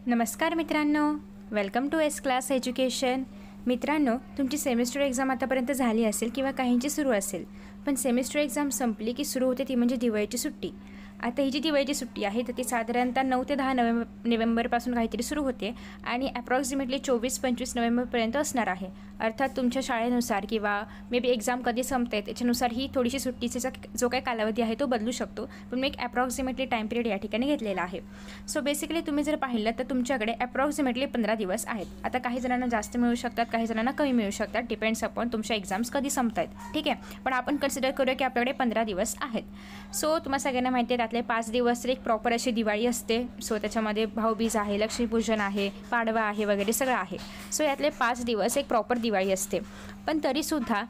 नमस्कार मित्रांनो, welcome to S Class Education. मित्रांनो, तुमची सेमिस्टर एक्झाम आतापर्यंत झाली असेल किंवा काहींची सुरू असेल, पण सेमिस्टर एक्झाम संपली की सुरू होते ती म्हणजे दिवाळीची सुट्टी। आता ही जी दिवाळीची सुट्टी आहे तर ती साधारणतः 9 ते 10 नोव्हेंबरपासून काहीतरी सुरू होते आणि ॲप्रॉक्सिमेटली 24-25 नोव्हेंबरपर्यंत असणार आहे। अर्थात तुमच्या शाळेनुसार किंवा मे बी एक्झाम कधी संपते त्याच्यानुसार ही थोडीशी सुट्टीचा जो काही कालावधी आहे तो बदलू शकतो, पण मी एक ॲप्रॉक्सिमेटली टाईम पिरियड या ठिकाणी घेतलेला आहे। सो बेसिकली तुम्ही जर पाहिलं तर तुमच्याकडे ॲप्रॉक्सिमेटली 15 दिवस आहेत। आता काही जणांना जास्त मिळू शकतात, काही जणांना कमी मिळू शकतात, डिपेंड्स अपॉन तुमच्या एक्झाम्स कधी संपत आहेत, ठीक आहे। पण आपण कन्सिडर करूया की आपल्याकडे 15 दिवस आहेत। सो तुम्हाला सगळ्यांना माहिती आहे त्यातले 5 दिवस तर एक प्रॉपर अशी दिवाळी असते। सो त्याच्यामध्ये भाऊबीज आहे, लक्ष्मीपूजन आहे, पाडवा आहे वगैरे सगळं आहे। सो यातले 5 दिवस एक प्रॉपर दिवाळी असते। पण तरीसुद्धा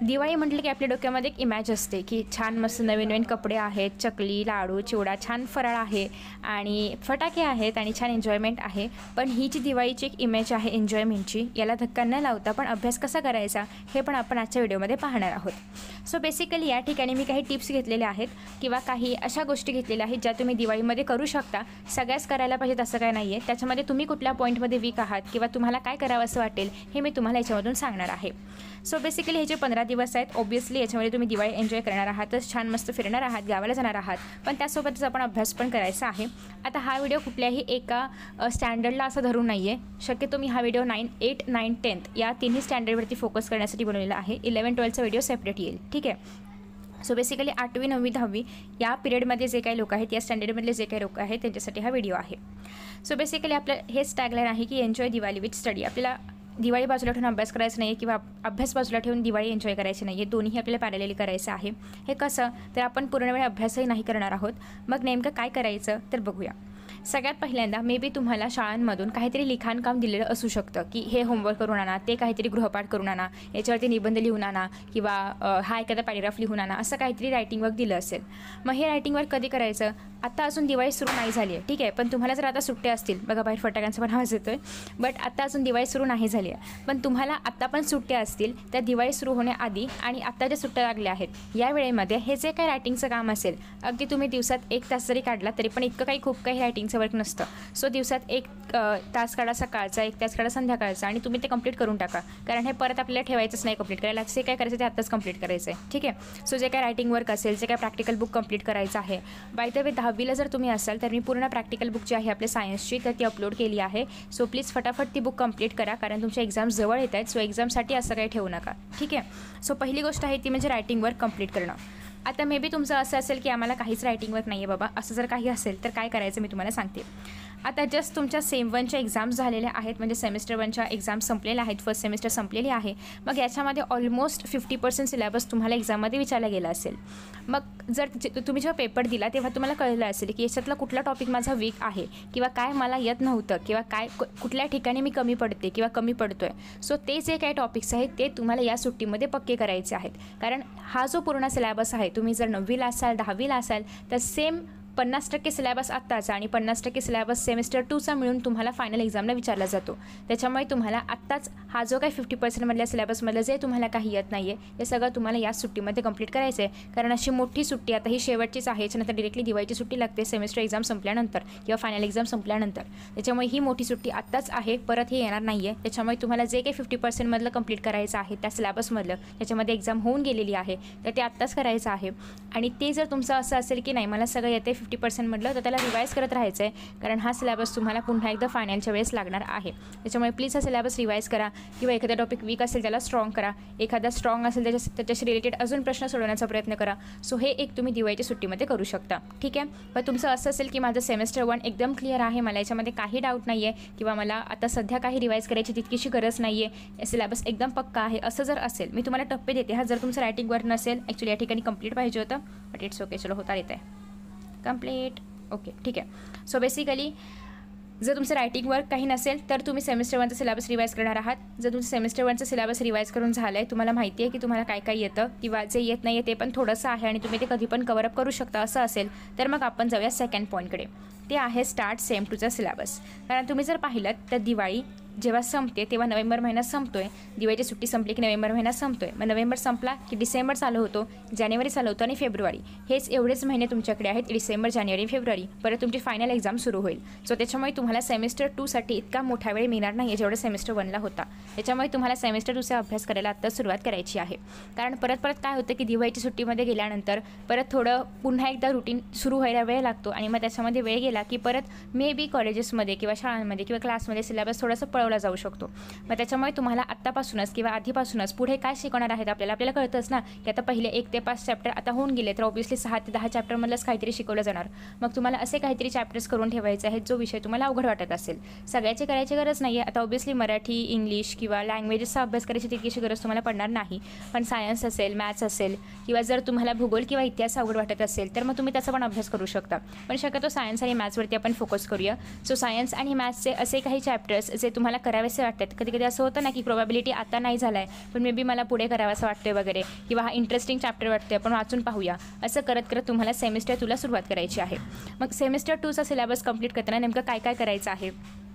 दिवाळी म्हटलं की आपल्या डोक्यामध्ये एक इमेज असते की छान मस्त नवीन नवीन कपडे आहेत, चकली, लाडू, चिवडा, छान फराळ आहे आणि फटाके आहेत आणि छान एन्जॉयमेंट आहे। पण ही जी दिवाळीची एक इमेज आहे एन्जॉयमेंटची, याला धक्का न लावता पण अभ्यास कसा करायचा हे पण आपण आजच्या व्हिडिओमध्ये पाहणार आहोत। सो बेसिकली या ठिकाणी मी काही टिप्स घेतलेल्या आहेत किंवा काही अशा गोष्टी घेतलेल्या आहेत ज्या तुम्ही दिवाळीमध्ये करू शकता। सगळ्याच करायला पाहिजेत असं काय नाही आहे, त्याच्यामध्ये तुम्ही कुठल्या पॉईंटमध्ये वीक आहात किंवा तुम्हाला काय करावं असं वाटेल हे मी तुम्हाला याच्यामधून सांगणार आहे। सो बेसिकली हे जे 15 दिवस आहेत ऑब्वियसली याच्यामध्ये तुम्ही दिवाळी एन्जॉय करणार आहातच, छान मस्त फिरणार आहात, गावाला जाणार आहात, पण त्यासोबतच आपण अभ्यास पण करायचा आहे। आता हा व्हिडिओ कुठल्याही एका स्टँडर्डला असं धरून नाही आहे, शक्यतो मी हा व्हिडिओ 8, 9, 10 या तिन्ही स्टँडर्डवरती फोकस करण्यासाठी बनवलेला आहे। 11, 12चा व्हिडिओ सेपरेट येईल, ठीक आहे। सो बेसिकली 8वी, 9वी, 10वी या पिरियडमध्ये जे काही लोक आहेत, या स्टँडर्डमधले जे काही लोक आहेत त्यांच्यासाठी हा व्हिडिओ आहे। सो बेसिकली आपलं हेच टॅगलाईन आहे की एन्जॉय दिवाळी विथ स्टडी। आपल्याला दिवाळी बाजूला ठेवून अभ्यास करायचा नाही किंवा अभ्यास बाजूला ठेवून दिवाळी एन्जॉय करायची नाही आहे, दोन्ही आपल्याला पॅरलली करायचं आहे। हे कसं तर आपण पूर्ण वेळ अभ्यासही नाही करणार आहोत। मग नेमकं काय करायचं तर बघूया। सगळ्यात पहिल्यांदा मे बी तुम्हाला शाळांमधून काहीतरी लिखाणकाम दिलेलं असू शकतं की हे होमवर्क करून आणा, ते काहीतरी गृहपाठ करून आणा, याच्यावरती निबंध लिहून आणा किंवा हा एखादा पॅरेग्राफ लिहून आणा, असं काहीतरी रायटिंग वर्क दिलं असेल। मग हे रायटिंग वर्क कधी करायचं? आता अजून दिवाळी सुरू नाही झाली आहे, ठीक आहे, पण तुम्हाला जर आता सुट्ट्या असतील, बघा बाहेर फटाक्यांचा पण आवाज येतोय, बट आता अजून दिवाळी सुरू नाही झाली आहे, पण तुम्हाला आत्ता पण सुट्ट्या असतील त्या दिवाळी सुरू होण्याआधी आणि आत्ता ज्या सुट्ट्या लागल्या आहेत या वेळेमध्ये हे जे काही रायटिंगचं काम असेल, अगदी तुम्ही दिवसात 1 तास जरी काढला तरी पण इतकं काही खूप काही रायटिंगचं वर्क नसतं। सो दिवसात 1 तास काढा सकाळचा, 1 तास काढा संध्याकाळचा आणि तुम्ही ते कंप्लीट करून टाका, कारण हे परत आपल्याला ठेवायचंच नाही कंप्लीट करायला, जे काय करायचं ते आत्ताच कंप्लीट करायचं आहे, ठीक आहे। सो जे काय रायटिंग वर्क असेल, जे काय प्रॅक्टिकल बुक कंप्लीट करायचं आहे, बाय द वे 10वीला जर तुम्ही असाल तर मी पूर्ण प्रॅक्टिकल बुक जी आहे आपल्या सायन्सची तर ती अपलोड केली आहे। सो प्लीज फटाफट ती बुक कंप्लीट करा, कारण तुमच्या एक्झाम जवळ येत आहेत। सो एक्झामसाठी असं काही ठेवू नका, ठीक आहे। सो पहिली गोष्ट आहे ती म्हणजे रायटिंग वर्क कंप्लीट करणं। आता मे बी तुमचं असं असेल की आम्हाला काहीच रायटिंग वर्क नाही आहे बाबा, असं जर काही असेल तर काय करायचं मी तुम्हाला सांगते। आता जस्ट तुमच्या सेम 1च्या एक्झाम्स झालेल्या आहेत, म्हणजे सेमिस्टर 1च्या एक्झाम्स संपलेल्या आहेत, फर्स्ट सेमिस्टर संपलेली आहे। मग याच्यामध्ये ऑलमोस्ट 50% सिलेबस तुम्हाला एक्झाममध्ये विचारला गेला असेल। मग जर तुम्ही जेव्हा पेपर दिला तेव्हा तुम्हाला कळलं असेल की याच्यातला कुठला टॉपिक माझा वीक आहे किंवा काय मला येत नव्हतं किंवा काय कुठल्या ठिकाणी मी कमी पडते किंवा कमी पडतो आहे। सो ते जे काही टॉपिक्स आहेत ते तुम्हाला या सुट्टीमध्ये पक्के करायचे आहेत, कारण हा जो पूर्ण सिलेबस आहे, तुम्ही जर 9वीला असाल, 10वीला असाल तर सेम 50% सिलेबस आत्ताचा आणि 50% सिलेबस सेमिस्टर 2चा मिळून तुम्हाला फायनल एक्झामला विचारला जातो। त्याच्यामुळे तुम्हाला आत्ताच हा जो काही 50% मधल्या सिलेबसमधलं जे तुम्हाला काही येत नाही आहे हे सगळं तुम्हाला या सुट्टीमध्ये कंप्लीट करायचं आहे, कारण अशी मोठी सुट्टी आता ही शेवटचीच आहे, याच्यानंतर डिरेक्टली दिवाळीची सुट्टी लागते सेमिस्टर एक्झाम संपल्यानंतर किंवा फायनल एक्झाम संपल्यानंतर। त्याच्यामुळे ही मोठी सुट्टी आत्ताच आहे, परत हे येणार नाही आहे। त्याच्यामुळे तुम्हाला जे काही 50% मधलं कंप्लीट करायचं आहे त्या सिलेबसमधलं, त्याच्यामध्ये एक्झाम होऊन गेलेली आहे तर ते आत्ताच करायचं आहे। आणि ते जर तुमचं असं असेल की नाही मला सगळं येते 50% म्हटलं तर त्याला रिवाईज करत राहायचं आहे, कारण हा सिलेबस तुम्हाला पुन्हा एकदा फायनलच्या वेळेस लागणार आहे। त्याच्यामुळे प्लीज हा सिलेबस रिवाईज करा किंवा एखादा टॉपिक वीक असेल त्याला स्ट्रॉंग करा, एखादा स्ट्रॉंग असेल त्याच्याशी रिलेटेड अजून प्रश्न सोडवण्याचा प्रयत्न करा। सो हे एक तुम्ही दिवाळीच्या सुट्टीमध्ये करू शकता, ठीक आहे। पण तुमचं असं असेल की माझं सेमिस्टर 1 एकदम क्लिअर आहे, मला याच्यामध्ये काही डाऊट नाही आहे किंवा मला आता सध्या काही रिवाईज करायची तितकीशी गरज नाही आहे, सिलेबस एकदम पक्का आहे, असं जर असेल मी तुम्हाला टप्पे देते। हा जर तुमचं रायटिंग वर्क नसेल, ॲक्च्युली या ठिकाणी कंप्लीट पाहिजे होतं, बट इट्स ओके, चलो होता येतं आहे कंप्लीट, ओके ठीक आहे। सो बेसिकली जर तुमचं रायटिंग वर्क काही नसेल तर तुम्ही सेमिस्टर 1चा सिलेबस रिवाईज करणार आहात। जर तुमचं सेमिस्टर 1चा सिलेबस रिवाईज करून झालं आहे, तुम्हाला माहिती आहे की तुम्हाला काय काय येतं किंवा जे येत नाही आहे ते पण थोडंसं आहे आणि तुम्ही ते कधी पण कव्हरअप करू शकता असं असेल तर मग आपण जाऊया सेकंड पॉईंटकडे, ते आहे स्टार्ट सेम 2चा सिलेबस। कारण तुम्ही जर पाहिलं तर दिवाळी जेव्हा संपते तेव्हा नोव्हेंबर महिना संपतोय, दिवाळीची सुट्टी संपली की नोव्हेंबर महिना संपतोय, मग नोव्हेंबर संपला की डिसेंबर चालू होतो, जानेवारी चालू होतो आणि फेब्रुवारी. हेच एवढेच महिने तुमच्याकडे आहेत, डिसेंबर, जानेवारी, फेब्रुवारी. परत तुमची फायनल एक्झाम सुरू होईल. सो त्याच्यामुळे तुम्हाला सेमिस्टर 2साठी इतका मोठा वेळ मिळणार नाही जेवढा सेमिस्टर 1ला होता. त्याच्यामुळे तुम्हाला सेमिस्टर 2चा अभ्यास करायला आत्ता सुरुवात करायची आहे. कारण परत काय होतं की दिवाळीची सुट्टीमध्ये गेल्यानंतर परत थोडं पुन्हा एकदा रुटीन सुरू व्हायला वेळ लागतो आणि मग त्याच्यामध्ये वेळ गेला की परत मे बी कॉलेजेसमध्ये किंवा शाळांमध्ये किंवा क्लासमध्ये सिलेबस थोडासा पळवला जाऊ शकतो. मग त्याच्यामुळे तुम्हाला आत्तापासूनच किंवा आधीपासूनच पुढे काय शिकवणार आहेत आपल्याला कळतंच ना की आता पहिले 1 ते 5 चॅप्टर आता होऊन गेले, तर ऑब्व्हियसली 6 ते 10 चॅप्टरमधलंच काहीतरी शिकवलं जाणार. मग तुम्हाला असे काहीतरी चॅप्टर्स करून ठेवायचे आहेत जो विषय तुम्हाला अवघड वाटत असेल. सगळ्याची करायची गरज नाही आहे. आता ऑब्व्हियसली मराठी, इंग्लिश किंवा लँग्वेजेसचा अभ्यास करायची तितकीशी गरज तुम्हाला पडणार नाही. पण सायन्स असेल, मॅथ्स असेल किंवा जर तुम्हाला भूगोल किंवा इतिहास अवघड वाटत असेल तर मग तुम्ही त्याचा पण अभ्यास करू शकता. पण शक्यतो सायन्स आणि मॅथ्सवरती आपण फोकस करूया. सो सायन्स आणि मॅथ्सचे असे काही चॅप्टर्स जे तुम्हाला करावेसे वाटतात. कधी असं होतं ना की प्रोबॅबिलिटी आता नाही झाला आहे पण मे बी मला पुढे करावासा वाटतोय वगैरे, किंवा हा इंटरेस्टिंग चॅप्टर वाटतोय आपण वाचून पाहूया, असं करत तुम्हाला सेमिस्टर 2ला सुरुवात करायची आहे. मग सेमिस्टर 2चा सिलेबस कंप्लीट करताना नेमकं काय करायचं आहे,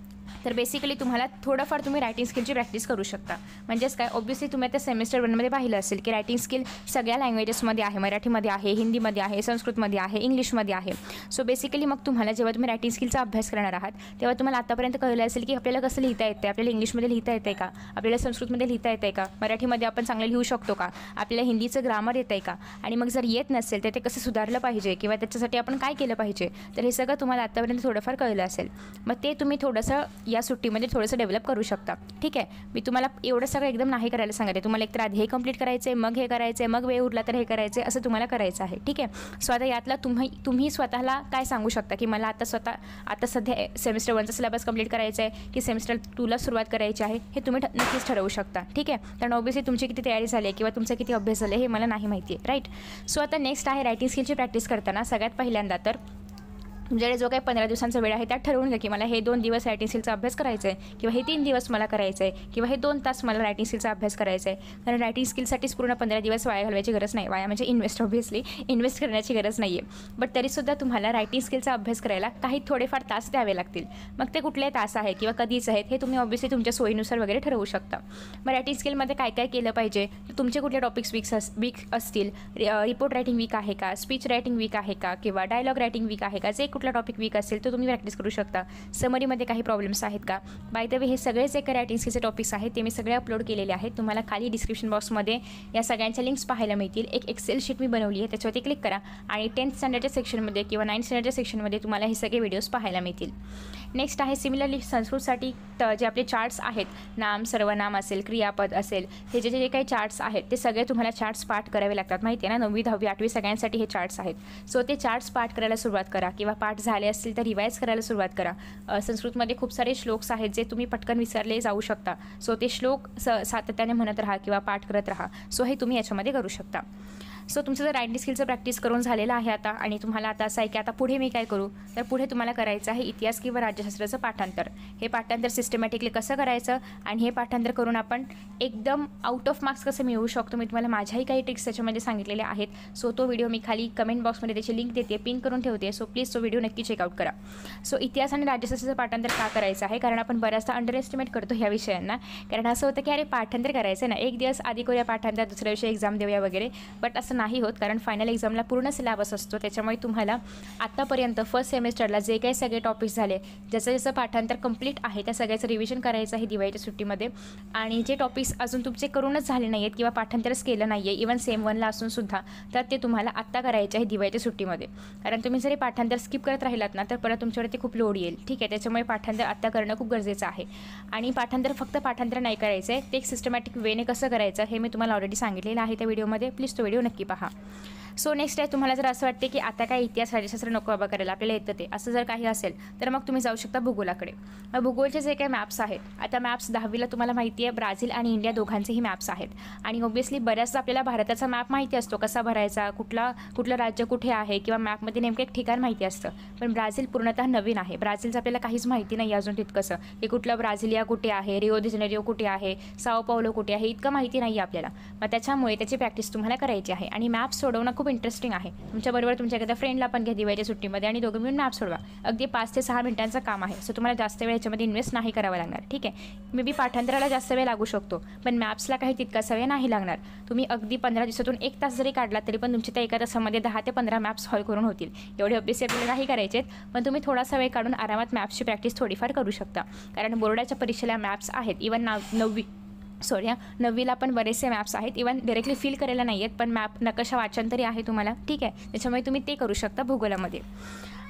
तर बेसिकली तुम्हाला थोडंफार तुम्ही रायटिंग स्किलची प्रॅक्टिस करू शकता. म्हणजेच काय, ऑब्व्हियसली तुम्ही आता सेमिस्टर 1मध्ये पाहिलं असेल की रायटिंग स्किल सगळ्या लँग्वेजेसमध्ये आहे. मराठीमध्ये आहे, हिंदीमध्ये आहे, संस्कृतमध्ये आहे, इंग्लिशमध्ये आहे. सो बेसिकली मग तुम्हाला जेव्हा तुम्ही रायटिंग स्किलचा अभ्यास करणार आहात तेव्हा तुम्हाला आतापर्यंत कळलं असेल की आपल्याला कसं लिहिता येतं, आपल्याला इंग्लिशमध्ये लिहिता येतं का, आपल्याला संस्कृतमध्ये लिहिता येतं का, मराठीमध्ये आपण चांगलं लिहू शकतो का, आपल्याला हिंदीचं ग्रामर येतं आहे का, आणि मग जर येत नसेल तर ते कसं सुधारलं पाहिजे किंवा त्याच्यासाठी आपण काय केलं पाहिजे. तर हे सगळं तुम्हाला आतापर्यंत थोडंफार कळलं असेल. मग ते तुम्ही थोडंसं या सुट्टीमध्ये थोडंसं डेव्हलप करू शकता. ठीक आहे, मी तुम्हाला एवढं सगळं एकदम नाही करायला सांगते. तुम्हाला एकतर आधी हे कंप्लीट करायचं आहे, मग हे करायचं आहे, मग वेळ उरला तर हे करायचं आहे, असं तुम्हाला करायचं आहे. ठीक आहे. सो आता यातला तुम्ही स्वतःला काय सांगू शकता की मला आता सध्या सेमिस्टर 1चा सिलेबस कंप्लीट करायचा आहे की सेमिस्टर 2ला सुरुवात करायची आहे, हे तुम्ही नक्कीच ठरवू शकता. ठीक आहे. कारण ऑब्व्हियसली तुमची किती तयारी झाली आहे किंवा तुमचा किती अभ्यास झाला हे मला नाही माहिती आहे. राईट. सो आता नेक्स्ट आहे रायटिंग स्किलची प्रॅक्टिस करताना सगळ्यात पहिल्यांदा तर तुमच्याकडे जो काही 15 दिवसांचा वेळ आहे त्यात ठरवून घ्या की मला हे 2 दिवस रायटिंग स्किलचा अभ्यास करायचा आहे, किंवा हे 3 दिवस मला करायचं आहे, किंवा हे 2 तास मला रायटिंग स्किलचा अभ्यास करायचा आहे. कारण रायटिंग स्किलसाठीच पूर्ण 15 दिवस वाया घालवायची गरज नाही. वाया म्हणजे इन्व्हेस्ट करण्याची गरज नाही आहे. बट तरीसुद्धा तुम्हाला रायटिंग स्किलचा अभ्यास करायला काही थोडेफार तास द्यावे लागतील. मग ते कुठले तास आहेत किंवा कधीच आहेत हे तुम्ही ऑब्व्हियसली तुमच्या सोयीनुसार वगैरे ठरवू शकता. मग रायटिंग स्किलमध्ये काय केलं पाहिजे, तुमचे कुठले टॉपिक्स वीक असतील, रिपोर्ट रायटिंग वीक आहे का, स्पीच रायटिंग वीक आहे का, किंवा डायलॉग रायटिंग वीक आहे का, जे कुठला टॉपिक वीक असेल तो तुम्ही प्रॅक्टिस करू शकता. समरीमध्ये काही प्रॉब्लेम्स आहेत का. बाय द वे हे सगळे जे काही रायटिंग स्किलचे टॉपिक्स आहेत ते मी सगळे अपलोड केलेले आहेत. तुम्हाला खाली डिस्क्रिप्शन बॉक्समध्ये या सगळ्यांच्या लिंक्स पाहायला मिळतील. एक एक्सेल शीट मी बनवली आहे, त्याच्यावरती क्लिक करा आणि 10th स्टँडर्डच्या सेक्शनमध्ये किंवा 9th स्टँडर्डच्या सेक्शनमध्ये तुम्हाला हे सगळे व्हिडिओज पाहायला मिळतील. नेक्स्ट आहे सिमिलरली संस्कृतसाठी जे आपले चार्ट्स आहेत, नाम, सर्वनाम असेल, क्रियापद असेल, हे जे काही चार्ट्स आहेत ते सगळे तुम्हाला चार्ट्स पाठ करावे लागतात. माहिती आहे ना, 9वी 10वी 8वी सगळ्यांसाठी हे चार्ट्स आहेत. सो ते चार्ट्स पाठ करायला सुरुवात करा, किंवा पाठ झाले असतील तर रिवाईज करायला सुरुवात करा. संस्कृतमध्ये खूप सारे श्लोक्स आहेत जे तुम्ही पटकन विसरले जाऊ शकता. सो ते श्लोक सातत्याने म्हणत राहा किंवा पाठ करत राहा. सो हे तुम्ही याच्यामध्ये करू शकता. सो तुमचं जर रायटिंग स्किलचं प्रॅक्टिस करून झालेलं आहे आता, आणि तुम्हाला आता असं आहे की आता पुढे मी काय करू, तर पुढे तुम्हाला करायचं आहे इतिहास किंवा राज्यशास्त्राचं पाठांतर. हे पाठांतर सिस्टमॅटिकली कसं करायचं आणि हे पाठांतर करून आपण एकदम आउट ऑफ मार्क्स कसं मिळवू शकतो, मी तुम्हाला माझ्याही काही ट्रिक्स त्याच्यामध्ये सांगितलेल्या आहेत. सो तो व्हिडिओ मी खाली कमेंट बॉक्समध्ये त्याची लिंक देते, पिन करून ठेवते. सो प्लीज तो व्हिडिओ नक्की चेकआउट करा. सो इतिहास आणि राज्यशास्त्राचं पाठांतर का करायचं आहे, कारण आपण बऱ्याचदा अंडर एस्टिमेट करतो ह्या विषयांना. कारण असं होतं की अरे पाठांतर करायचं ना, एक दिवस आधी करूया पाठांतर, दुसऱ्या दिवशी एक्झाम देऊया वगैरे. बट असं नाही होत, कारण फायनल एक्झामला पूर्ण सिलेबस असतो. त्याच्यामुळे तुम्हाला आत्तापर्यंत फर्स्ट सेमिस्टरला जे काही सगळे टॉपिक्स झाले, जसं पाठांतर कंप्लीट आहे त्या सगळ्याचं रिव्हिजन करायचं आहे दिवाळीच्या सुट्टीमध्ये. आणि जे टॉपिक्स अजून तुमचे करूनच झाले नाही आहेत किंवा पाठांतरच केलं नाही आहे, इव्हन सेम 1ला असून सुद्धा, तर ते तुम्हाला आत्ता करायचे आहे दिवाळीच्या सुट्टीमध्ये. कारण तुम्ही जरी पाठांतर स्किप करत राहिलात ना तर परत तुमच्यावरती खूप लोड येईल. ठीक आहे, त्याच्यामुळे पाठांतर आत्ता करणं खूप गरजेचं आहे. आणि पाठांतर फक्त पाठांतर नाही करायचं आहे, ते एक सिस्टमॅटिक वेने कसं करायचं हे मी तुम्हाला ऑलरेडी सांगितलेलं आहे त्या व्हिडिओमध्ये. प्लीज तो व्हिडिओ नक्की पहा. सो नेक्स्ट आहे, तुम्हाला जर असं वाटते की आता काय इतिहास राज्यशास्त्र नको बाबा करायला, आपल्याला येतं ते, असं जर काही असेल तर मग तुम्ही जाऊ शकता भूगोलाकडे. मग भूगोलचे जे काही मॅप्स आहेत, आता मॅप्स 10वीला तुम्हाला माहिती आहे ब्राझील आणि इंडिया दोघांचेही मॅप्स आहेत. आणि ऑब्व्हियसली बऱ्याचदा आपल्याला भारताचा मॅप माहिती असतो कसा भरायचा, कुठलं राज्य कुठे आहे, किंवा मॅपमध्ये नेमकं एक ठिकाण माहिती असतं. पण ब्राझील पूर्णतः नवीन आहे. ब्राझीलचं आपल्याला काहीच माहिती नाही अजून तितकंसं, की कुठलं ब्राझिलिया कुठे आहे, रिओ दि जेनेरिओ कुठे आहे, साओ पावलो कुठे आहे, इतकं माहिती नाही आहे आपल्याला. मग त्याच्यामुळे त्याची प्रॅक्टिस तुम्हाला करायची आहे. आणि मॅप्स सोडवणं खूप खूप इंटरेस्टिंग आहे. तुमच्याबरोबर तुमच्या एखाद्या फ्रेंडला पण घ्या दिवाळीच्या सुट्टीमध्ये आणि दोघं मिळून मॅप सोडवा. अगदी 5 ते 6 मिनिटांचं काम आहे. सो तुम्हाला जास्त वेळ याच्यामध्ये इन्व्हेस्ट नाही करावा लागणार. ठीक आहे. मे बी पाठांतराला जास्त वेळ लागू शकतो, पण मॅप्सला काही तितकासा वेळ नाही लागणार. तुम्ही अगदी 15 दिवसातून 1 तास जरी काढला तरी पण तुमच्या त्या एका तासामध्ये 10 ते 15 मॅप्स सॉल्व्ह करून होतील. एवढे अभ्यास आपल्याला नाही करायचे, पण तुम्ही थोडासा वेळ काढून आरामात मॅप्सची प्रॅक्टिस थोडीफार करू शकता. कारण बोर्डाच्या परीक्षेला मॅप्स आहेत. इवन 9वीला पण बरेचसे मॅप्स आहेत. इवन डायरेक्टली फील करायला नाही आहेत, पण मॅप नकाशा वाचन तरी आहे तुम्हाला. ठीक आहे. त्याच्यामुळे तुम्ही ते करू शकता भूगोलामध्ये.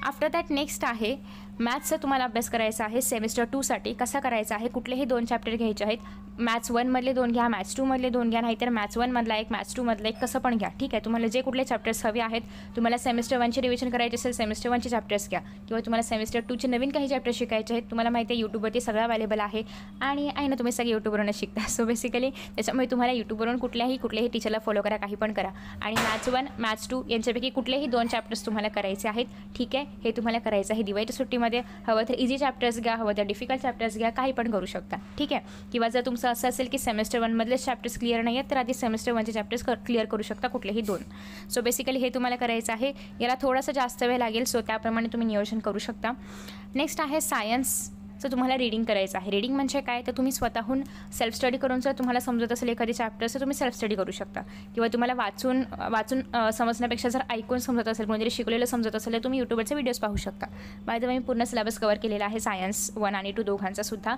आफ्टर दॅट नेक्स्ट आहे मॅथ्सचा तुम्हाला अभ्यास करायचा आहे सेमिस्टर 2साठी. कसा करायचा आहे, कुठलेही 2 चॅप्टर घ्यायचे आहेत. मॅथ्स 1मधले 2 घ्या, मॅथ्स 2मधले 2 घ्या, नाहीतर मॅथ्स 1मधला एक, मॅथ्स 2मधला एक, कसं पण घ्या. ठीक आहे. तुम्हाला जे कुठले चॅप्टर्स हवे आहेत, तुम्हाला सेमिस्टर 1चे रिव्हिजन करायचे असेल सेमिस्टर 1चे चॅप्टर्स घ्या, किंवा तुम्हाला सेमिस्टर 2चे नवीन काही चॅप्टर्स शिकायचे आहेत. तुम्हाला माहिती आहे यूट्यूबवरती सगळं अवेलेबल आहे आणि आहे ना, तुम्ही सगळे यूट्यूबवरूनच शिकता. सो बेसिकली त्याच्यामुळे तुम्हाला यूट्यूबवरून कुठल्याही टीचरला फॉलो करा, काही पण करा. आणि मॅथ्स 1, मॅथ्स 2 यांच्यापैकी कुठलेही 2 चॅप्टर्स तुम्हाला करायचे आहेत. ठीक आहे. हे तुम्हाला करायचं आहे दिवाळीच्या सुट्टीमध्ये. हवं तर इझी चॅप्टर्स घ्या, हवं तर डिफिकल्ट चॅप्टर्स घ्या, काही पण करू शकता. ठीक आहे. किंवा जर तुमचं असं असेल की सेमिस्टर 1मधलेच चॅप्टर्स क्लिअर नाही आहेत, तर आधी सेमिस्टर 1चे चॅप्टर्स क्लिअर करू शकता, कुठलेही 2. सो बेसिकली हे तुम्हाला करायचं आहे. याला थोडासा जास्त वेळ लागेल, सो त्याप्रमाणे तुम्ही नियोजन करू शकता. नेक्स्ट आहे सायन्सचं तुम्हाला रीडिंग करायचं आहे. रीडिंग म्हणजे काय, तर तुम्ही स्वतःहून सेल्फ स्टडी करून जर तुम्हाला समजत असेल एखादी चॅप्टर, तर तुम्ही सेल्फ स्टडी करू शकता. किंवा तुम्हाला वाचून समजण्यापेक्षा जर ऐकून समजत असेल, कोणीतरी शिकलेलं समजत असेल, तर तुम्ही यूट्यूबवरचे व्हिडिओज पाहू शकता. बाय द वे मी पूर्ण सिलेबस कवर केलेला आहे सायन्स 1 आणि 2 दोघांचा सुद्धा,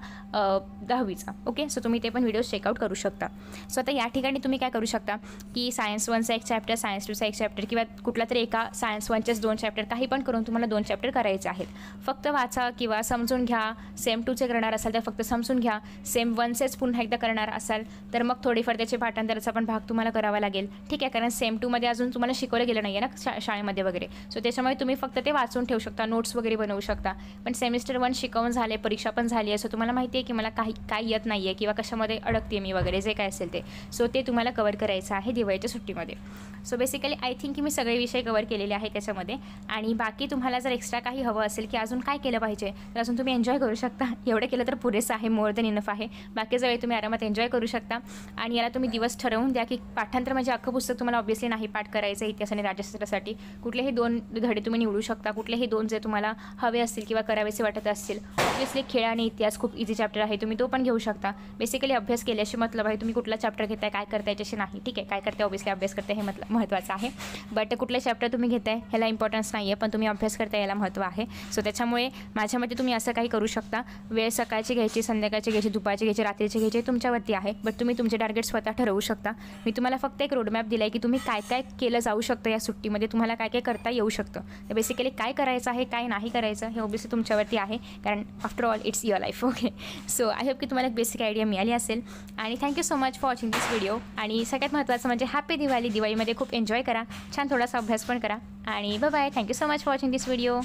10वीचा. ओके. सो तुम्ही ते पण व्हिडिओज चेकआउट करू शकता. सो आता या ठिकाणी तुम्ही काय करू शकता की सायन्स 1चा एक चॅप्टर, सायन्स 2चा एक चॅप्टर, किंवा कुठला तरी एका सायन्स 1चेच 2 चॅप्टर, काही पण करून तुम्हाला 2 चॅप्टर करायचे आहेत. फक्त वाचा किंवा समजून घ्या. सेम 2चे करणार असाल तर फक्त समजून घ्या. सेम 1चेच पुन्हा एकदा करणार असाल तर मग थोडीफार त्याचे पाठांतराचा पण भाग तुम्हाला करावा लागेल. ठीक आहे. कारण सेम 2मध्ये अजून तुम्हाला शिकवलं गेलं नाही आहे ना शाळेमध्ये वगैरे. सो त्याच्यामुळे तुम्ही फक्त ते वाचून ठेवू शकता, नोट्स वगैरे बनवू शकता. पण सेमिस्टर 1 शिकवून झाले, परीक्षा पण झाली आहे, सो तुम्हाला माहिती आहे की मला काही येत नाही आहे किंवा कशामध्ये अडकते मी वगैरे, जे काय असेल ते. सो ते तुम्हाला कवर करायचं आहे दिवाळीच्या सुट्टीमध्ये. सो बेसिकली आय थिंक की मी सगळे विषय कवर केलेले आहे त्याच्यामध्ये. आणि बाकी तुम्हाला जर एक्स्ट्रा काही हवं असेल की अजून काय केलं पाहिजे, तर अजून तुम्ही एन्जॉय करू शकता. एवढं केलं तर पुरेसं आहे, मोर दॅन इनफ आहे. बाकीच्या वेळी तुम्ही आरामात एन्जॉय करू शकता. आणि याला तुम्ही दिवस ठरवून द्या की पाठांतर म्हणजे अख्खं पुस्तक तुम्हाला ऑब्व्हियसली नाही पाठ करायचं. इतिहास आणि राज्यशास्त्रासाठी कुठलेही 2 धडे तुम्ही निवडू शकता. कुठलेही 2 जे तुम्हाला हवे असतील किंवा करावेसे वाटत असतील. ऑब्व्हियसली खेळ आणि इतिहास खूप इझी चॅप्टर आहे, तुम्ही तो पण घेऊ शकता. बेसिकली अभ्यास केल्याशी मतलब आहे, तुम्ही कुठला चॅप्टर घेताय, काय करताय याच्याशी नाही. ठीक आहे. काय करताय, ऑब्व्हियसली अभ्यास करताय, हे महत्त्वाचं आहे. बट कुठले चॅप्टर तुम्ही घेताय ह्याला इम्पॉर्टन्स नाही आहे, पण तुम्ही अभ्यास करताय याला महत्त्व आहे. सो त्याच्यामुळे माझ्या मते तुम्ही असं काही करू शकता. वेळ सकाळची घ्यायची, संध्याकाळची घ्यायची, दुपारची घ्यायची, रात्रीची घ्यायची, तुमच्यावरती आहे. बट तुम्ही तुमचे टार्गेट स्वतः ठरवू शकता. मी तुम्हाला फक्त एक रोडमॅप दिला आहे की तुम्ही काय काय केलं जाऊ शकतं या सुट्टीमध्ये, तुम्हाला काय काय करता येऊ शकतं. तर बेसिकली काय करायचं आहे, काय नाही करायचं, हे ऑब्व्हियसली तुमच्यावरती आहे. कारण after all it's your life. Okay. So I hope की तुम्हाला एक बेसिक आयडिया मिळाली असेल. आणि thank you so much for watching this video. आणि सगळ्यात महत्त्वाचं म्हणजे हॅपी दिवाळी. दिवाळीमध्ये खूप एन्जॉय करा, छान थोडासा अभ्यास पण करा. आणि bye bye. Thank you so much for watching this video.